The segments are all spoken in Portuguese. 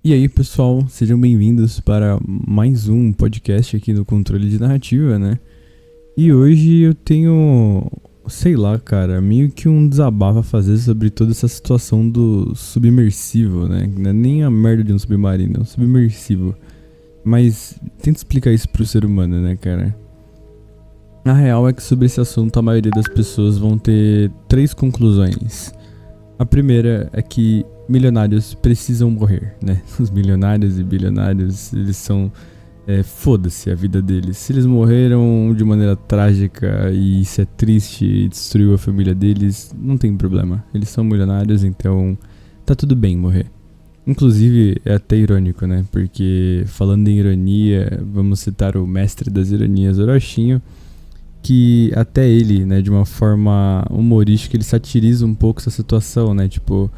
E aí, pessoal, sejam bem-vindos para mais um podcast aqui no Controle de Narrativa, né? E hoje eu tenho, sei lá, cara, meio que um desabafo a fazer sobre toda essa situação do submersivo, né? Não é nem a merda de um submarino, é um submersivo. Mas tenta explicar isso pro ser humano, né, cara? A real é que sobre esse assunto a maioria das pessoas vão ter três conclusões. A primeira é que milionários precisam morrer, né? Os milionários e bilionários, eles são... foda-se a vida deles. Se eles morreram de maneira trágica e isso é triste e destruiu a família deles, não tem problema. Eles são milionários, então tá tudo bem morrer. Inclusive, é até irônico, né? Porque, falando em ironia, vamos citar o mestre das ironias, Orochinho, que até ele, né, de uma forma humorística, ele satiriza um pouco essa situação, né? Tipo,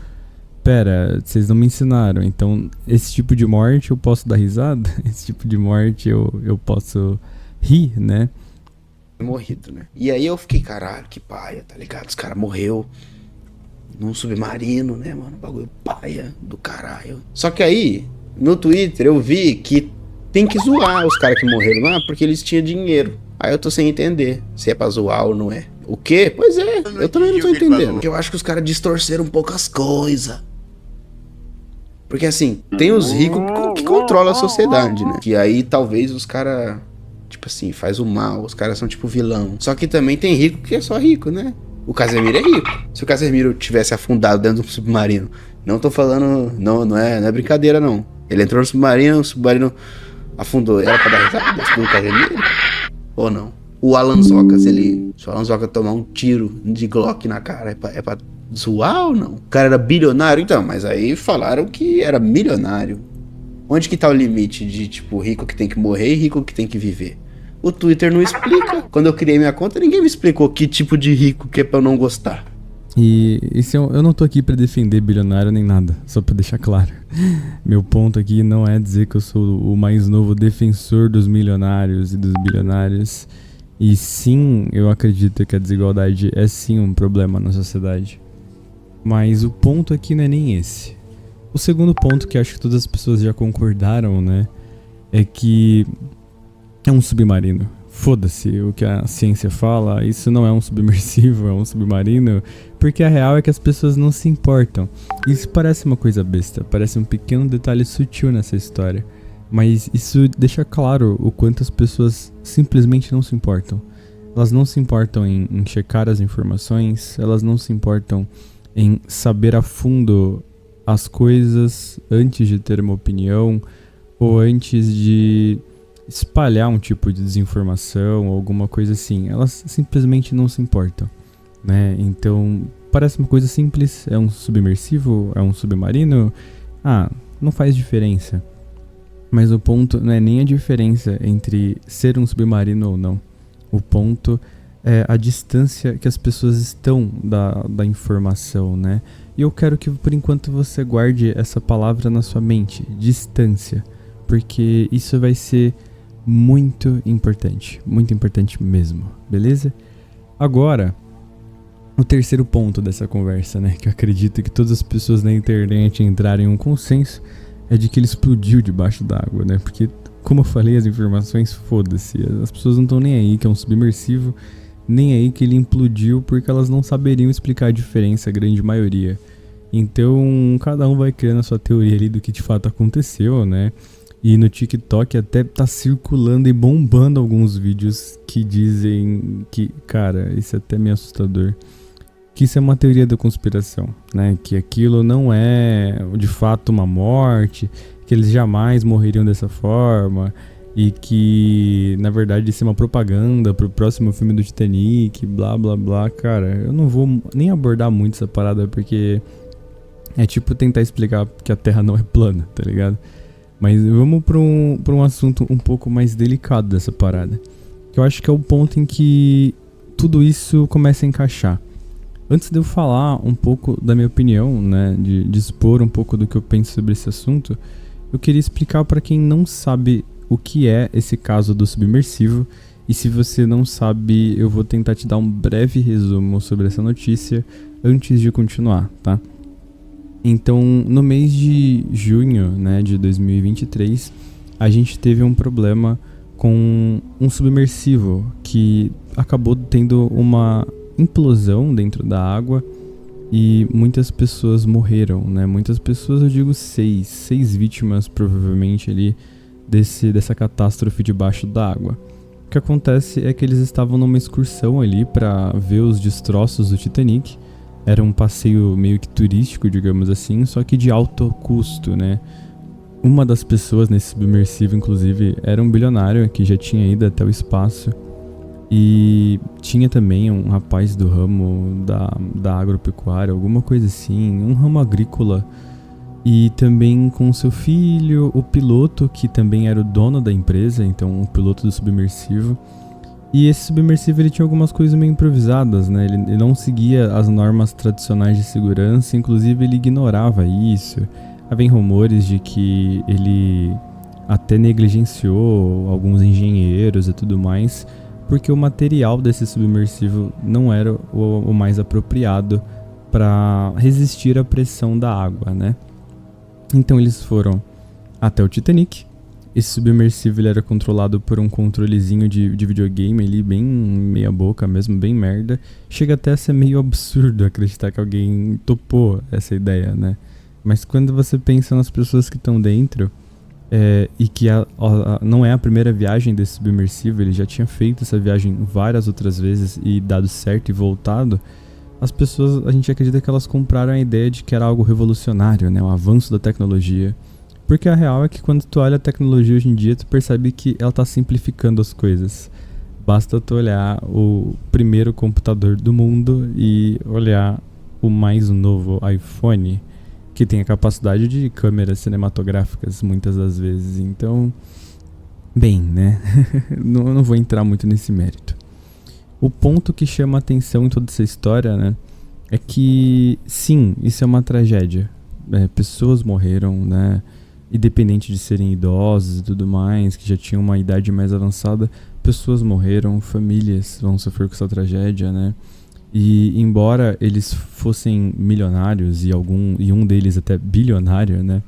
pera, vocês não me ensinaram, então esse tipo de morte eu posso dar risada? Esse tipo de morte eu posso rir, né? Morrido, né? E aí eu fiquei, caralho, que paia, tá ligado? Os caras morreu num submarino, né, mano? Bagulho paia do caralho. Só que aí, no Twitter, eu vi que tem que zoar os caras que morreram lá porque eles tinham dinheiro. Aí eu tô sem entender se é pra zoar ou não é. O quê? Pois é, eu também não tô entendendo. Porque eu acho que os caras distorceram um pouco as coisas. Porque assim, tem os ricos que controlam a sociedade, né? Que aí talvez os caras, tipo assim, faz o mal, os caras são tipo vilão. Só que também tem rico que é só rico, né? O Casemiro é rico. Se o Casemiro tivesse afundado dentro do submarino, não tô falando, não é brincadeira não. Ele entrou no submarino, o submarino afundou. Era pra dar risada do Casemiro? Ou não? O Alan Zoca, se o Alan Zoca tomar um tiro de Glock na cara, é pra zoar ou não? O cara era bilionário? Então, mas aí falaram que era milionário. Onde que tá o limite de, tipo, rico que tem que morrer e rico que tem que viver? O Twitter não explica. Quando eu criei minha conta, ninguém me explicou que tipo de rico que é pra eu não gostar. E eu não tô aqui pra defender bilionário nem nada, só pra deixar claro. Meu ponto aqui não é dizer que eu sou o mais novo defensor dos milionários e dos bilionários. E sim, eu acredito que a desigualdade é sim um problema na sociedade. Mas o ponto aqui não é nem esse. O segundo ponto, que acho que todas as pessoas já concordaram, né? É que é um submarino. Foda-se o que a ciência fala, isso não é um submersivo, é um submarino. Porque a real é que as pessoas não se importam. Isso parece uma coisa besta, parece um pequeno detalhe sutil nessa história. Mas isso deixa claro o quanto as pessoas simplesmente não se importam. Elas não se importam em checar as informações, elas não se importam em saber a fundo as coisas antes de ter uma opinião ou antes de espalhar um tipo de desinformação ou alguma coisa assim. Elas simplesmente não se importam, né? Então, parece uma coisa simples, é um submersivo, é um submarino, não faz diferença. Mas o ponto não é nem a diferença entre ser um submarino ou não. O ponto é a distância que as pessoas estão da informação, né? E eu quero que por enquanto você guarde essa palavra na sua mente, distância. Porque isso vai ser muito importante mesmo, beleza? Agora, o terceiro ponto dessa conversa, né? Que eu acredito que todas as pessoas na internet entrarem em um consenso, é de que ele explodiu debaixo d'água, né? Porque, como eu falei, as informações, foda-se. As pessoas não estão nem aí que é um submersivo, nem aí que ele implodiu, porque elas não saberiam explicar a diferença, a grande maioria. Então, cada um vai criando a sua teoria ali do que de fato aconteceu, né? E no TikTok até tá circulando e bombando alguns vídeos que dizem que, cara, isso é até meio assustador, que isso é uma teoria da conspiração, né? Que aquilo não é de fato uma morte, que eles jamais morreriam dessa forma e que na verdade isso é uma propaganda pro próximo filme do Titanic, blá blá blá. Cara, eu não vou nem abordar muito essa parada porque é tipo tentar explicar que a Terra não é plana, tá ligado? Mas vamos pra um assunto um pouco mais delicado dessa parada, que eu acho que é o ponto em que tudo isso começa a encaixar. Antes de eu falar um pouco da minha opinião, né, de expor um pouco do que eu penso sobre esse assunto, eu queria explicar para quem não sabe o que é esse caso do submersivo. E se você não sabe, eu vou tentar te dar um breve resumo sobre essa notícia antes de continuar, tá? Então, no mês de junho, né, de 2023, a gente teve um problema com um submersivo que acabou tendo uma implosão dentro da água e muitas pessoas morreram, né? Muitas pessoas, eu digo seis vítimas provavelmente ali dessa catástrofe debaixo da água. O que acontece é que eles estavam numa excursão ali para ver os destroços do Titanic. Era um passeio meio que turístico, digamos assim, só que de alto custo, né? Uma das pessoas nesse submersivo, inclusive, era um bilionário que já tinha ido até o espaço. E tinha também um rapaz do ramo da agropecuária, alguma coisa assim, um ramo agrícola. E também com seu filho, o piloto, que também era o dono da empresa, então o piloto do submersivo. E esse submersivo ele tinha algumas coisas meio improvisadas, né? Ele não seguia as normas tradicionais de segurança, inclusive ele ignorava isso. Havia rumores de que ele até negligenciou alguns engenheiros e tudo mais, porque o material desse submersivo não era o mais apropriado para resistir à pressão da água, né? Então eles foram até o Titanic. Esse submersivo ele era controlado por um controlezinho de videogame ali, bem meia boca mesmo, bem merda. Chega até a ser meio absurdo acreditar que alguém topou essa ideia, né? Mas quando você pensa nas pessoas que estão dentro, e que não é a primeira viagem desse submersivo, ele já tinha feito essa viagem várias outras vezes e dado certo e voltado, as pessoas, a gente acredita que elas compraram a ideia de que era algo revolucionário, né? O avanço da tecnologia. Porque a real é que quando tu olha a tecnologia hoje em dia, tu percebe que ela tá simplificando as coisas. Basta tu olhar o primeiro computador do mundo e olhar o mais novo iPhone, que tem a capacidade de câmeras cinematográficas muitas das vezes. Então, bem, né? não vou entrar muito nesse mérito. O ponto que chama a atenção em toda essa história, né, é que, sim, isso é uma tragédia. Pessoas morreram, né? Independente de serem idosos e tudo mais, que já tinham uma idade mais avançada, pessoas morreram, famílias vão sofrer com essa tragédia, né? E embora eles fossem milionários e um deles até bilionário, né?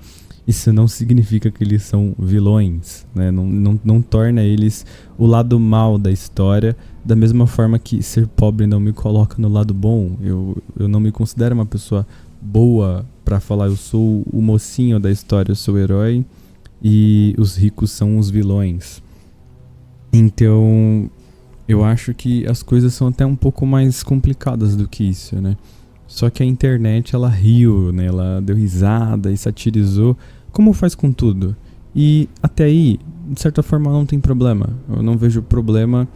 Isso não significa que eles são vilões, né? Não torna eles o lado mal da história, da mesma forma que ser pobre não me coloca no lado bom. Eu não me considero uma pessoa boa pra falar eu sou o mocinho da história, eu sou o herói e os ricos são os vilões. Então eu acho que as coisas são até um pouco mais complicadas do que isso, né? Só que a internet ela riu, né? Ela deu risada e satirizou, como faz com tudo. E até aí, de certa forma, não tem problema. Eu não vejo problema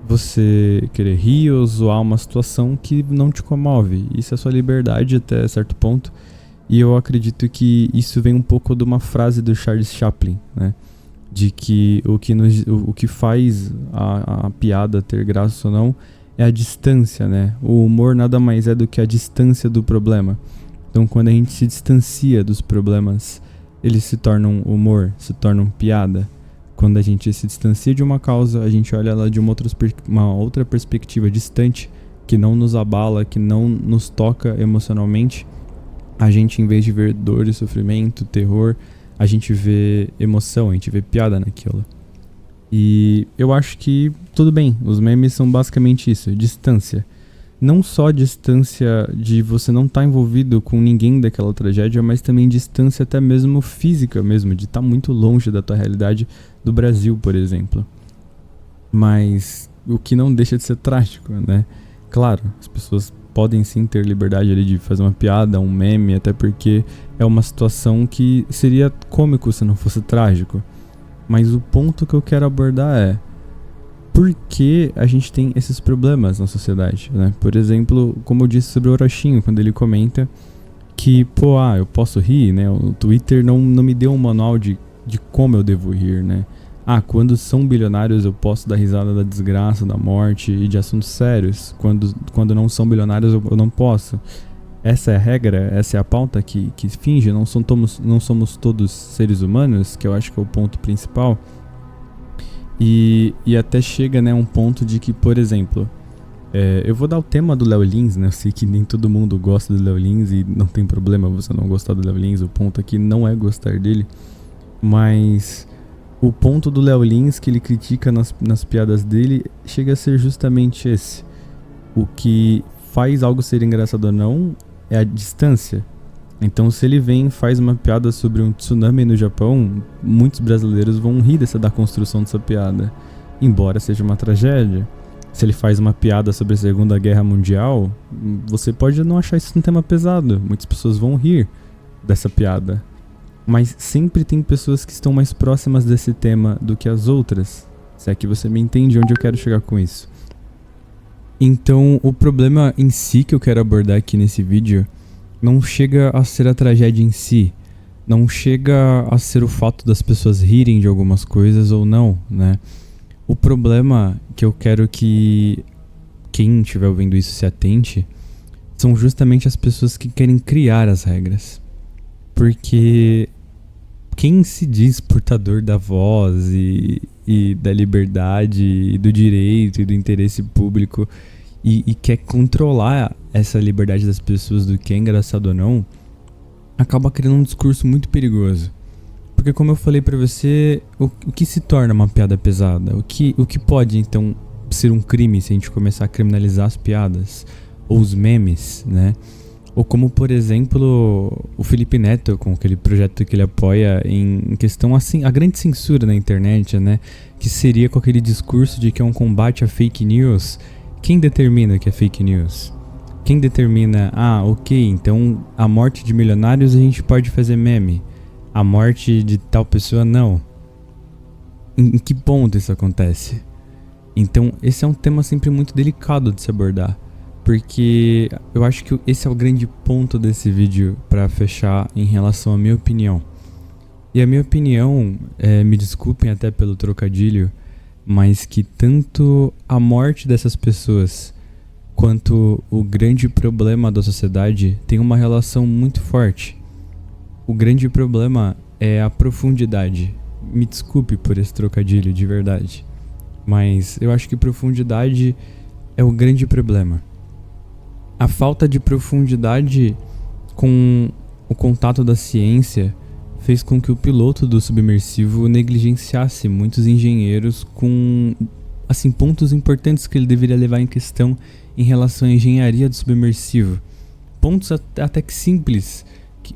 você querer rir ou zoar uma situação que não te comove. Isso é sua liberdade até certo ponto. E eu acredito que isso vem um pouco de uma frase do Charles Chaplin, né? De que o que faz a piada ter graça ou não é a distância, né? O humor nada mais é do que a distância do problema. Então quando a gente se distancia dos problemas, eles se tornam humor, se tornam piada. Quando a gente se distancia de uma causa, a gente olha ela de uma outra perspectiva distante, que não nos abala, que não nos toca emocionalmente. A gente, em vez de ver dor e sofrimento, terror, a gente vê emoção, a gente vê piada naquilo. E eu acho que tudo bem, os memes são basicamente isso, distância. Não só distância de você não estar envolvido com ninguém daquela tragédia, mas também distância até mesmo física mesmo, de estar muito longe da tua realidade do Brasil, por exemplo. Mas o que não deixa de ser trágico, né? Claro, as pessoas podem sim ter liberdade ali de fazer uma piada, um meme, até porque é uma situação que seria cômico se não fosse trágico. Mas o ponto que eu quero abordar é por que a gente tem esses problemas na sociedade, né? Por exemplo, como eu disse sobre o Orochinho, quando ele comenta que, eu posso rir, né? O Twitter não me deu um manual de como eu devo rir, né? Quando são bilionários eu posso dar risada da desgraça, da morte e de assuntos sérios. Quando não são bilionários eu não posso. Essa é a regra, essa é a pauta que finge, não somos todos seres humanos, que eu acho que é o ponto principal. E até chega, né, um ponto de que, por exemplo, Eu vou dar o tema do Léo Lins, né? Eu sei que nem todo mundo gosta do Léo Lins e não tem problema você não gostar do Léo Lins. O ponto aqui não é gostar dele, mas o ponto do Léo Lins que ele critica nas piadas dele chega a ser justamente esse. O que faz algo ser engraçado ou não é a distância. Então, se ele vem e faz uma piada sobre um tsunami no Japão, muitos brasileiros vão rir da construção dessa piada, embora seja uma tragédia. Se ele faz uma piada sobre a Segunda Guerra Mundial, você pode não achar isso um tema pesado. Muitas pessoas vão rir dessa piada. Mas sempre tem pessoas que estão mais próximas desse tema do que as outras. Se é que você me entende onde eu quero chegar com isso. Então, o problema em si que eu quero abordar aqui nesse vídeo não chega a ser a tragédia em si. Não chega a ser o fato das pessoas rirem de algumas coisas ou não, né? O problema que eu quero que quem estiver ouvindo isso se atente são justamente as pessoas que querem criar as regras. Porque quem se diz portador da voz e da liberdade e do direito e do interesse público e quer controlar essa liberdade das pessoas do que é engraçado ou não, acaba criando um discurso muito perigoso. Porque como eu falei pra você, o que se torna uma piada pesada? O que pode então ser um crime se a gente começar a criminalizar as piadas? Ou os memes, né? Ou como, por exemplo, o Felipe Neto, com aquele projeto que ele apoia em questão assim, a grande censura na internet, né? Que seria com aquele discurso de que é um combate a fake news. Quem determina que é fake news? Quem determina, ok, então a morte de milionários a gente pode fazer meme. A morte de tal pessoa não. Em que ponto isso acontece? Então esse é um tema sempre muito delicado de se abordar. Porque eu acho que esse é o grande ponto desse vídeo para fechar em relação à minha opinião. E a minha opinião, me desculpem até pelo trocadilho, mas que tanto a morte dessas pessoas quanto o grande problema da sociedade tem uma relação muito forte. O grande problema é a profundidade. Me desculpe por esse trocadilho, de verdade. Mas eu acho que profundidade é o grande problema. A falta de profundidade com o contato da ciência fez com que o piloto do submersivo negligenciasse muitos engenheiros com pontos importantes que ele deveria levar em questão em relação à engenharia do submersivo. Pontos até que simples.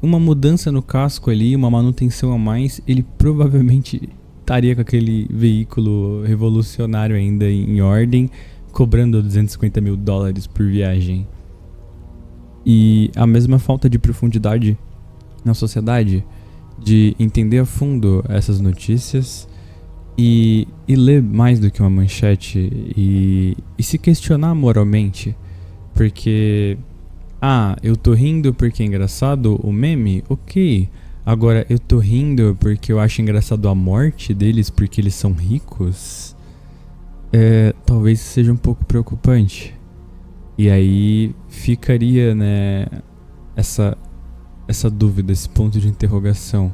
Uma mudança no casco ali, uma manutenção a mais, ele provavelmente estaria com aquele veículo revolucionário ainda em ordem, cobrando $250 mil por viagem. E a mesma falta de profundidade na sociedade, de entender a fundo essas notícias e ler mais do que uma manchete e se questionar moralmente. Porque, eu tô rindo porque é engraçado o meme? Ok. Agora, eu tô rindo porque eu acho engraçado a morte deles porque eles são ricos? Talvez seja um pouco preocupante. E aí ficaria, né, essa dúvida, esse ponto de interrogação.